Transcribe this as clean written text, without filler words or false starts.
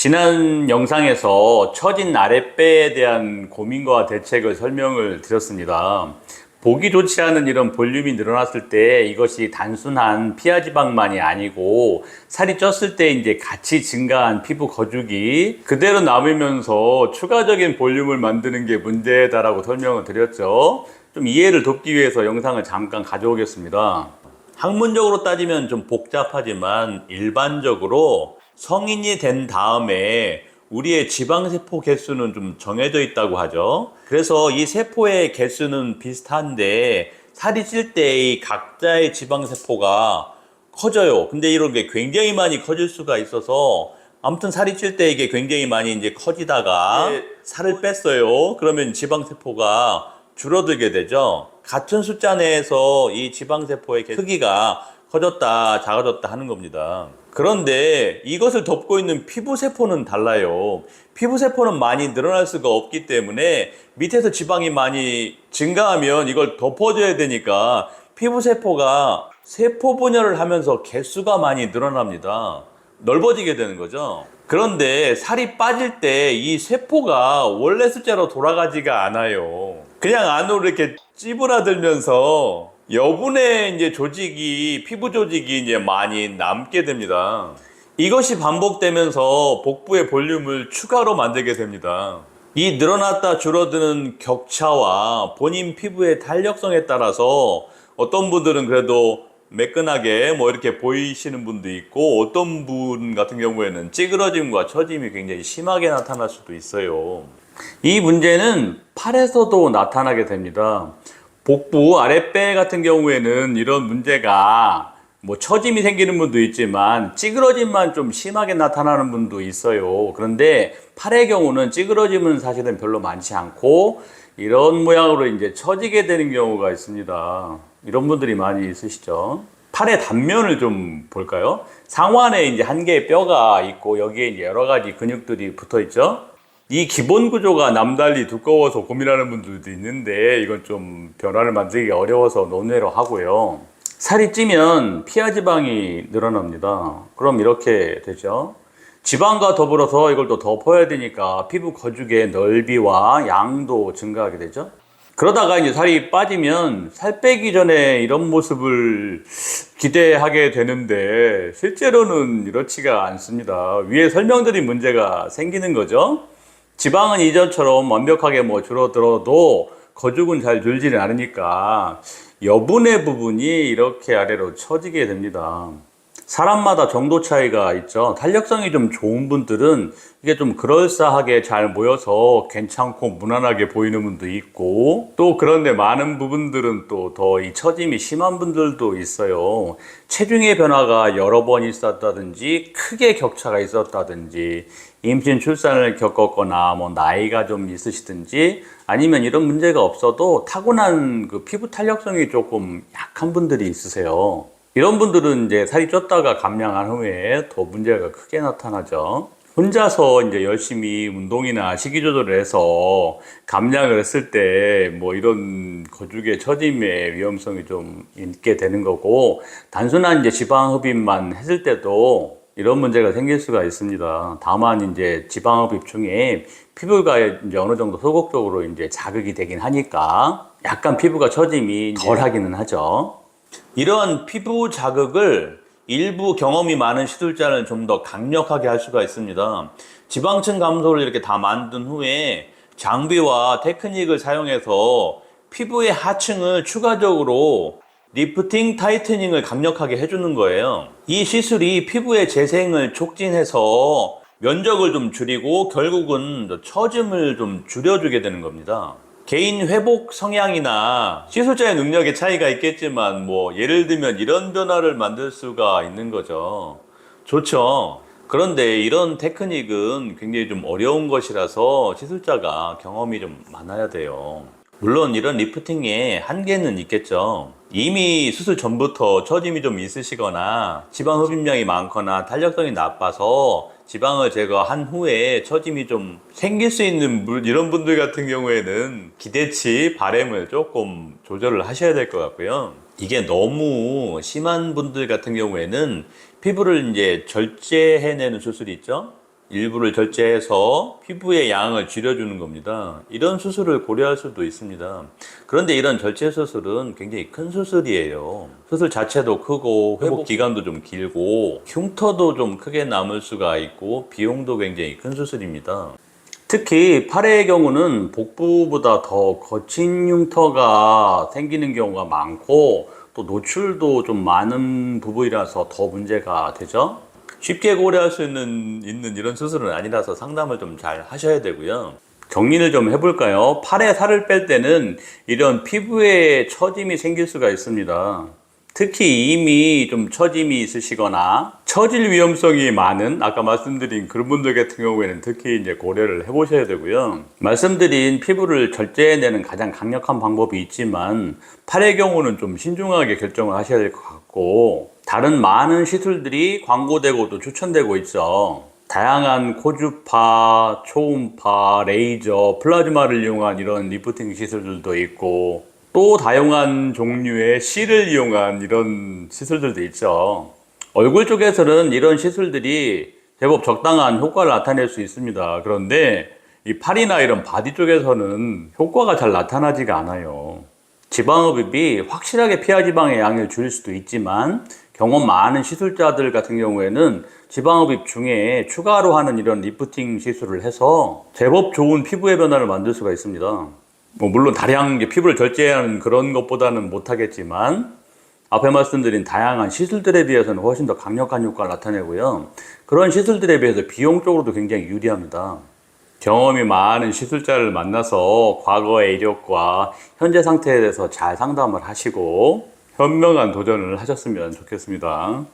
지난 영상에서 처진 아랫배에 대한 고민과 대책을 설명을 드렸습니다. 보기 좋지 않은 이런 볼륨이 늘어났을 때 이것이 단순한 피하 지방만이 아니고 살이 쪘을 때 이제 같이 증가한 피부 거죽이 그대로 남으면서 추가적인 볼륨을 만드는 게 문제다라고 설명을 드렸죠. 좀 이해를 돕기 위해서 영상을 잠깐 가져오겠습니다. 학문적으로 따지면 좀 복잡하지만 일반적으로 성인이 된 다음에 우리의 지방세포 개수는 좀 정해져 있다고 하죠. 그래서 이 세포의 개수는 비슷한데 살이 찔 때 이 각자의 지방세포가 커져요. 근데 이런 게 굉장히 많이 커질 수가 있어서 아무튼 살이 찔 때 이게 굉장히 많이 이제 커지다가 살을 뺐어요. 그러면 지방세포가 줄어들게 되죠. 같은 숫자 내에서 이 지방세포의 크기가 커졌다 작아졌다 하는 겁니다. 그런데 이것을 덮고 있는 피부세포는 달라요. 피부세포는 많이 늘어날 수가 없기 때문에 밑에서 지방이 많이 증가하면 이걸 덮어줘야 되니까 피부세포가 세포 분열을 하면서 개수가 많이 늘어납니다. 넓어지게 되는 거죠. 그런데 살이 빠질 때 이 세포가 원래 숫자로 돌아가지가 않아요. 그냥 안으로 이렇게 찌부라들면서 여분의 이제 조직이, 피부 조직이 이제 많이 남게 됩니다. 이것이 반복되면서 복부의 볼륨을 추가로 만들게 됩니다. 이 늘어났다 줄어드는 격차와 본인 피부의 탄력성에 따라서 어떤 분들은 그래도 매끈하게 뭐 이렇게 보이시는 분도 있고 어떤 분 같은 경우에는 찌그러짐과 처짐이 굉장히 심하게 나타날 수도 있어요. 이 문제는 팔에서도 나타나게 됩니다. 복부 아랫배 같은 경우에는 이런 문제가 뭐 처짐이 생기는 분도 있지만 찌그러짐만 좀 심하게 나타나는 분도 있어요. 그런데 팔의 경우는 찌그러짐은 사실은 별로 많지 않고 이런 모양으로 이제 처지게 되는 경우가 있습니다. 이런 분들이 많이 있으시죠. 팔의 단면을 좀 볼까요? 상완에 이제 한 개의 뼈가 있고 여기에 이제 여러 가지 근육들이 붙어 있죠. 이 기본 구조가 남달리 두꺼워서 고민하는 분들도 있는데 이건 좀 변화를 만들기 어려워서 논외로 하고요. 살이 찌면 피하 지방이 늘어납니다. 그럼 이렇게 되죠. 지방과 더불어서 이걸 또 덮어야 되니까 피부 거죽의 넓이와 양도 증가하게 되죠. 그러다가 이제 살이 빠지면 살 빼기 전에 이런 모습을 기대하게 되는데 실제로는 이렇지가 않습니다. 위에 설명드린 문제가 생기는 거죠. 지방은 이전처럼 완벽하게 뭐 줄어들어도 거죽은 잘 줄지는 않으니까 여분의 부분이 이렇게 아래로 처지게 됩니다. 사람마다 정도 차이가 있죠. 탄력성이 좀 좋은 분들은 이게 좀 그럴싸하게 잘 모여서 괜찮고 무난하게 보이는 분도 있고 또 그런데 많은 부분들은 또 더 이 처짐이 심한 분들도 있어요. 체중의 변화가 여러 번 있었다든지 크게 격차가 있었다든지 임신 출산을 겪었거나 뭐 나이가 좀 있으시든지 아니면 이런 문제가 없어도 타고난 그 피부 탄력성이 조금 약한 분들이 있으세요. 이런 분들은 이제 살이 쪘다가 감량한 후에 더 문제가 크게 나타나죠. 혼자서 이제 열심히 운동이나 식이 조절을 해서 감량을 했을 때 뭐 이런 거죽의 처짐의 위험성이 좀 있게 되는 거고 단순한 이제 지방 흡입만 했을 때도 이런 문제가 생길 수가 있습니다. 다만 이제 지방 흡입 중에 피부가 이제 어느 정도 소극적으로 이제 자극이 되긴 하니까 약간 피부가 처짐이 덜 하기는 하죠. 이런 피부 자극을 일부 경험이 많은 시술자는 좀 더 강력하게 할 수가 있습니다. 지방층 감소를 이렇게 다 만든 후에 장비와 테크닉을 사용해서 피부의 하층을 추가적으로 리프팅 타이트닝을 강력하게 해주는 거예요. 이 시술이 피부의 재생을 촉진해서 면적을 좀 줄이고 결국은 처짐을 좀 줄여주게 되는 겁니다. 개인 회복 성향이나 시술자의 능력의 차이가 있겠지만 뭐 예를 들면 이런 변화를 만들 수가 있는 거죠. 좋죠. 그런데 이런 테크닉은 굉장히 좀 어려운 것이라서 시술자가 경험이 좀 많아야 돼요. 물론 이런 리프팅에 한계는 있겠죠. 이미 수술 전부터 처짐이 좀 있으시거나 지방 흡입량이 많거나 탄력성이 나빠서 지방을 제거한 후에 처짐이 좀 생길 수 있는 이런 분들 같은 경우에는 기대치, 바램을 조금 조절을 하셔야 될 것 같고요. 이게 너무 심한 분들 같은 경우에는 피부를 이제 절제해내는 수술이 있죠. 일부를 절제해서 피부의 양을 줄여주는 겁니다. 이런 수술을 고려할 수도 있습니다. 그런데 이런 절제 수술은 굉장히 큰 수술이에요. 수술 자체도 크고 회복 기간도 좀 길고 흉터도 좀 크게 남을 수가 있고 비용도 굉장히 큰 수술입니다. 특히 팔의 경우는 복부보다 더 거친 흉터가 생기는 경우가 많고 또 노출도 좀 많은 부분이라서 더 문제가 되죠. 쉽게 고려할 수 있는 이런 수술은 아니라서 상담을 좀 잘 하셔야 되고요. 정리를 좀 해볼까요? 팔에 살을 뺄 때는 이런 피부에 처짐이 생길 수가 있습니다. 특히 이미 좀 처짐이 있으시거나 처질 위험성이 많은 아까 말씀드린 그런 분들 같은 경우에는 특히 이제 고려를 해보셔야 되고요. 말씀드린 피부를 절제해내는 가장 강력한 방법이 있지만 팔의 경우는 좀 신중하게 결정을 하셔야 될 것 같고 다른 많은 시술들이 광고되고도 추천되고 있죠. 다양한 코주파, 초음파, 레이저, 플라즈마를 이용한 이런 리프팅 시술들도 있고 또 다양한 종류의 실을 이용한 이런 시술들도 있죠. 얼굴 쪽에서는 이런 시술들이 제법 적당한 효과를 나타낼 수 있습니다. 그런데 이 팔이나 이런 바디 쪽에서는 효과가 잘 나타나지가 않아요. 지방흡입이 확실하게 피하 지방의 양을 줄일 수도 있지만 경험 많은 시술자들 같은 경우에는 지방흡입 중에 추가로 하는 이런 리프팅 시술을 해서 제법 좋은 피부의 변화를 만들 수가 있습니다. 물론 다량 피부를 절제하는 그런 것보다는 못하겠지만 앞에 말씀드린 다양한 시술들에 비해서는 훨씬 더 강력한 효과를 나타내고요. 그런 시술들에 비해서 비용적으로도 굉장히 유리합니다. 경험이 많은 시술자를 만나서 과거의 이력과 현재 상태에 대해서 잘 상담을 하시고 현명한 도전을 하셨으면 좋겠습니다.